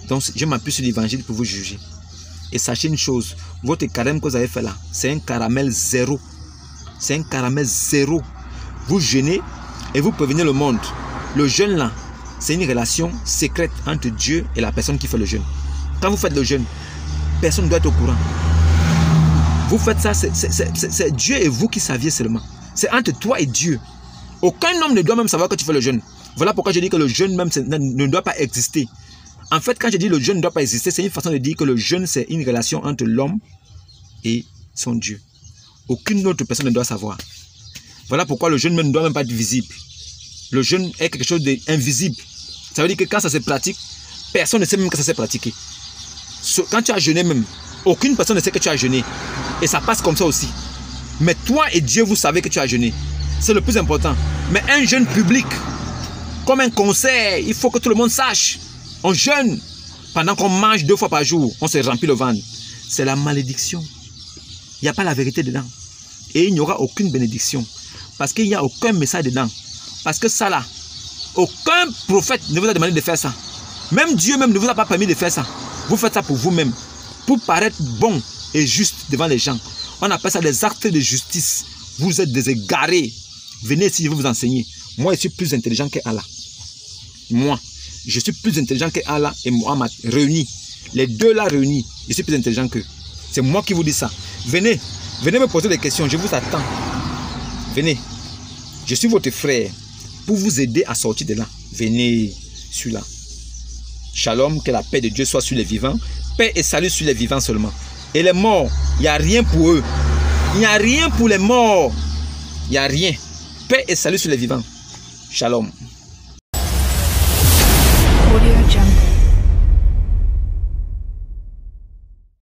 Donc je m'appuie sur l'évangile pour vous juger. Et sachez une chose. Votre carême que vous avez fait là, c'est un caramel zéro. C'est un caramel zéro. Vous jeûnez et vous prévenez le monde. Le jeûne là, c'est une relation secrète entre Dieu et la personne qui fait le jeûne. Quand vous faites le jeûne, personne ne doit être au courant. Vous faites ça, c'est Dieu et vous qui saviez seulement. C'est entre toi et Dieu. Aucun homme ne doit même savoir que tu fais le jeûne. Voilà pourquoi je dis que le jeûne même ne doit pas exister. En fait, quand je dis le jeûne ne doit pas exister, c'est une façon de dire que le jeûne, c'est une relation entre l'homme et son Dieu. Aucune autre personne ne doit savoir. Voilà pourquoi le jeûne ne doit même pas être visible. Le jeûne est quelque chose d'invisible. Ça veut dire que quand ça se pratique, personne ne sait même que ça s'est pratiqué. Quand tu as jeûné même, aucune personne ne sait que tu as jeûné. Et ça passe comme ça aussi. Mais toi et Dieu, vous savez que tu as jeûné. C'est le plus important. Mais un jeûne public, comme un concert, il faut que tout le monde sache. On jeûne pendant qu'on mange 2 fois par jour. On se remplit le ventre. C'est la malédiction. Il n'y a pas la vérité dedans. Et il n'y aura aucune bénédiction. Parce qu'il n'y a aucun message dedans. Parce que ça là, aucun prophète ne vous a demandé de faire ça. Même Dieu même ne vous a pas permis de faire ça. Vous faites ça pour vous-même. Pour paraître bon et juste devant les gens. On appelle ça des actes de justice. Vous êtes des égarés. Venez ici, je vais vous enseigner. Moi, je suis plus intelligent que Allah. Moi, je suis plus intelligent que Allah et Mohammed réunis. Les deux là réunis, je suis plus intelligent qu'eux. C'est moi qui vous dis ça. Venez, venez me poser des questions, je vous attends. Venez, je suis votre frère pour vous aider à sortir de là. Venez, je suis là. Shalom, que la paix de Dieu soit sur les vivants. Paix et salut sur les vivants seulement. Et les morts, il n'y a rien pour eux. Il n'y a rien pour les morts. Il n'y a rien. Paix et salut sur les vivants. Shalom.